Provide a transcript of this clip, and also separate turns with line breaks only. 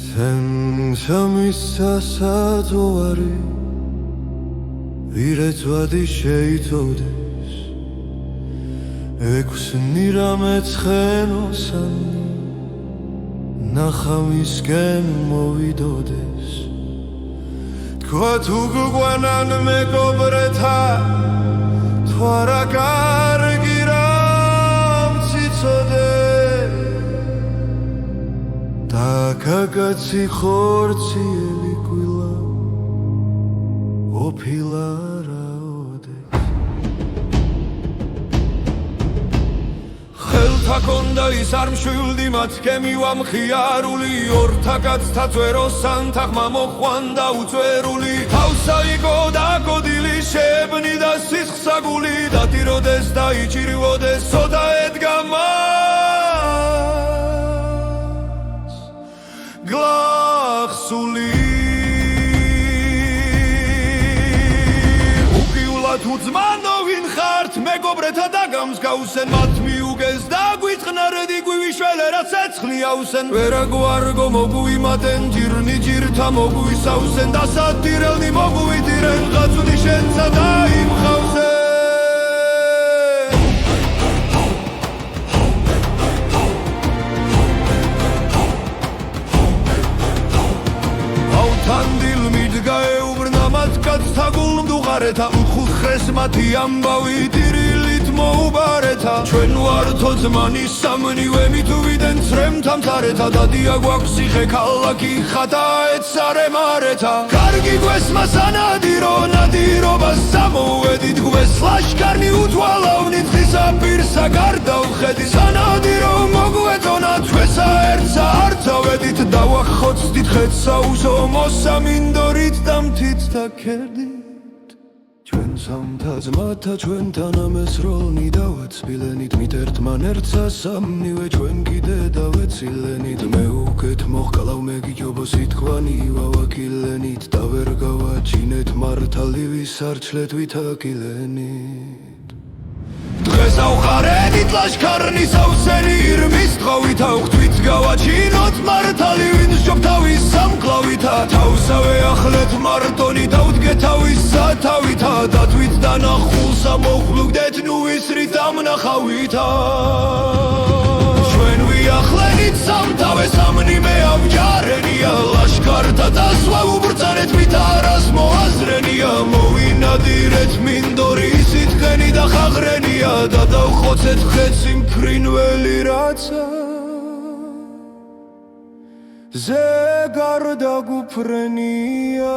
სამისასათოვარი ვირეცვადი შეიცოდეს ექვსნი რამეცხენოსანი ნახამისკენ მოვიდოდეს თქვა თუ გვანან მეგობრეთა თუ არა კარგი რამ ციცოდე კაკაცი ხორციელი კვილა ოფილა რაოდეს ხელთა კონდა ის არ მშვილდი მათ გემივა მხიარული ორთა კაცთა წვეროსან თაღმა მოხვანდა უწვერული თავსა იგო და გოდილი შეებნი და სისხსაგული დატიროდეს და იჭირვოდეს სოდა ედგა გლახსული უკიულად უძმანო ვინ ხართ მეგობრეთა დაგამსგავსენ მათ მიუგეს და გვიწყნარდი გვივიშველე რაც ეცხლიავსენ ვერაგვარგო მოგვიმატენ ჯირნი ჯირთა მოგვისავსენ და სადირელნი მოგვიდირენ ღაცუნი შენცა დაიმხავსენ კაცთა გულმდუღარეთა უხუხრეს მათი ამბავი ტირილით მოუბარეთა ჩვენ ვართო ძმანი სამნივე მითვიდენ ცრემთა მცარეთა დადია გვაქვს ციხე ქალაქი ხატა ეცარემარეთა კარგი გვესმა სანადირო ნადირობას სამოვედით გვეს ლაშქარნი უთვალავნით ხისა პირსა გარდავხედი სანადირო მოგვეწონა ჩვესა ერთსა არცავედით დავახოცდით ხეთსა უზომო სამინდორით და მთით და ქერდით ჩვენ სამთა ძმათა ჩვენთან ამესროლნი დავაცილენით მით ერთმან ერთსა სამნივე ჩვენ კიდე დავეცილენით მე უკეთ მოჰყავ მეგიჯობო სიტყვანი ვავაკილენით და ვერ გავაჩინეთ მართალი ვის არჩლეთ ვითაკილენით დღეს ავხარენით ლაშქარნის ავსენი ირმის თხოვით ავხთვით გავაჩინოთ მართალი ვინ შობთავის სამკლავითა თავსავე ახლეთ მარტონი დავდგე თავის სათავითა დათვით დანახულსა მოხვლუგდეთ ნუ ისრით ამნახავითა ჩვენ ვიახლენით სამთავე სამნიმე ამჯარენია ლაშქართა დასვა უბრძანეთ მით არას მოაზრენია მოვინადირეთ მინდორი სითხენი და ხაღრენია და დავხოცეთ ხეცი მფრინველი რაცა ზე გარდაგუფრენია